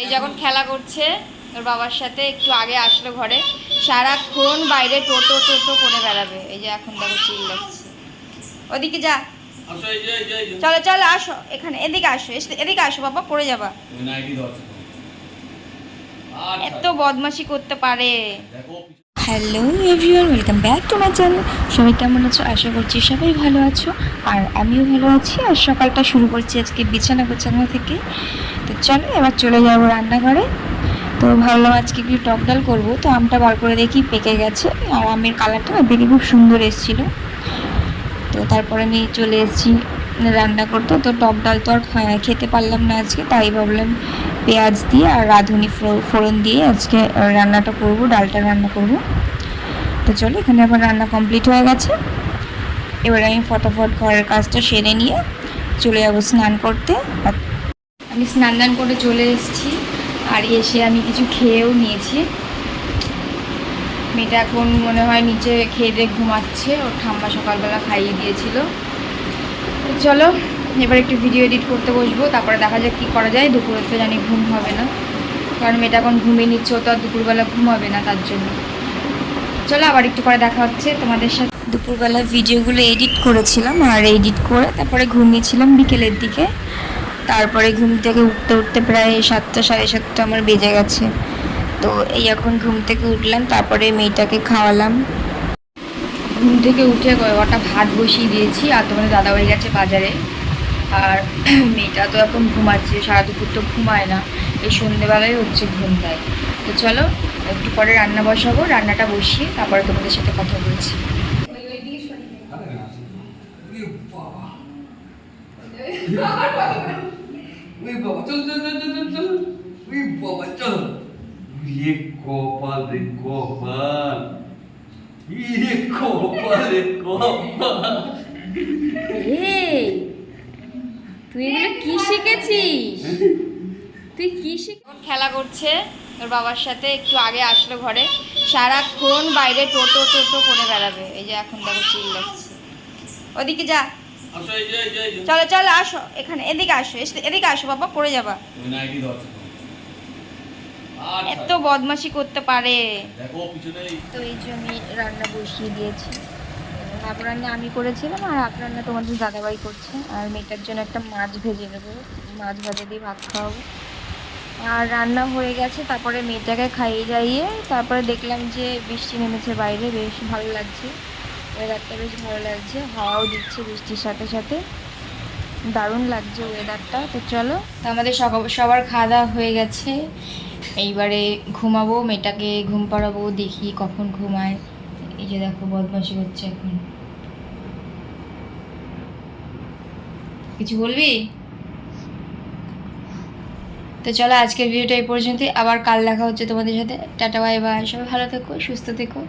এই যখন খেলা করছে ওর বাবার সাথে, একটু আগে আসলো ঘরে, সারাক্ষণ বাইরে টোটো টোটো করে বেড়াবে। এই যে এখন দেখো চিল্লাচ্ছে। ওদিকে যা, চলো চলো আসো, এখানে এদিকে আসো, এদিকে আসো বাবা, পড়ে যাবা। এত বদমাশি করতে পারে। Hello everyone, welcome back to my channel. সবাই কেমন আছো? আশা করছি সবাই ভালো আছো, আর আমিও ভালো আছি। আর সকালটা শুরু করছি আজকে বিছানা গোছানো থেকে। তো চলো এবার চলে যাবো রান্নাঘরে। তো ভাবলাম আজকে একটু টক ডাল করবো। তো আমটা বার করে দেখি পেকে গেছে, আর আমের কালারটা না পেকে খুব সুন্দর এসেছিলো। তো তারপরে আমি চলে এসেছি রান্না করতে। তো টক ডাল তো আর খেতে পারলাম না আজকে, তাই ভাবলাম পেঁয়াজ দিয়ে আর রাঁধুনি ফোড়ন দিয়ে আজকে রান্নাটা করব, ডালটা রান্না করব। তো চলো, এখানে আবার রান্না কমপ্লিট হয়ে গেছে। এবার আমি ফটাফট ঘরের কাজটা সেরে নিয়ে চলে যাবো স্নান করতে। আমি স্নান দান করে চলে এসেছি, আর এসে আমি কিছু খেয়েও নিয়েছি। মেয়েটা এখন মনে হয় নিচে খেয়ে দিয়ে ঘুমাচ্ছে, ওর ঠাম্মা সকালবেলা খাইয়ে দিয়েছিল। তো চলো এবার একটু ভিডিও এডিট করতে বসবো, তারপরে দেখা যাক কী করা যায়। দুপুরে তো জানি ঘুম হবে না, কারণ মেয়েটা এখন ঘুমিয়ে নিচ্ছে, ও তো আর দুপুরবেলা ঘুমাবে না, তার জন্য। চলো আবার একটু পরে দেখা হচ্ছে তোমাদের সাথে। দুপুরবেলা ভিডিওগুলো এডিট করেছিলাম, আর এডিট করে তারপরে ঘুমিয়েছিলাম বিকেলের দিকে। তারপরে ঘুম থেকে উঠতে উঠতে প্রায় 7টা সাড়ে 7টা আমার বেজে গেছে। তো এই এখন ঘুম থেকে উঠলাম, তারপরে মেয়েটাকে খাওয়ালাম। ঘুম থেকে উঠে কটা ভাত বসিয়ে দিয়েছি, আর তোমাদের দাদাভাই গেছে বাজারে। আর মেয়েটা তো এখন ঘুমাচ্ছে, সারা দুপুর তো ঘুমায় না, এই সন্ধেবেলায় হচ্ছে ঘুম দেয়। তো চলো একটু পরে রান্না বসাবো, রান্নাটা বসিয়ে তারপরে তোমাদের সাথে কথা বলছি। কপাল রে কপাল, ইরে কপাল রে কপাল। তুই এগুলো কি শিখেছিস? তুই কি খেলা করছে ওর বাবার সাথে, একটু আগে আসলো ঘরে, সারাক্ষণ বাইরে টোটো টোটো করে বেড়াবে। এই যে এখন দেখো চিল্লাচ্ছে। ওদিকে যা, চলো চলো আসো, এখানে এদিকে আসো, এদিকে আসো বাবা, পড়ে যাবা। এত বদমাশি করতে পারে। তো এই যে আমি রান্না বসিয়ে দিয়েছি। হাফ রান্না আমি করেছিলাম, আর হাফ রান্না তোমাদের দাদাভাই করছে। আর মেয়েটার জন্য একটা মাছ ভেজে নেবো, মাছ ভাজা দিয়ে ভাত খাওয়াবো। আর রান্না হয়ে গেছে, তারপরে মেয়েটাকে খাইয়ে যাইয়ে তারপরে দেখলাম যে বৃষ্টি নেমেছে বাইরে, বেশ ভালো লাগছে, ওয়েদারটা বেশ ভালো লাগছে, হাওয়াও দিচ্ছে বৃষ্টির সাথে সাথে, দারুণ লাগছে ওয়েদারটা। তো চলো, তো আমাদের সবার খাওয়া দাওয়া হয়ে গেছে, এইবারে ঘুমাবো, মেয়েটাকে ঘুম পাড়াবো, দেখি কখন ঘুমায়। এই যে দেখো বদমাশি হচ্ছে এখন। কিছু বলবি? তো চলো আজকের ভিডিওটা এই পর্যন্তই, আবার কাল দেখা হচ্ছে তোমাদের সাথে। টাটা বাই বাই, সবাই ভালো থেকো, সুস্থ থেকো।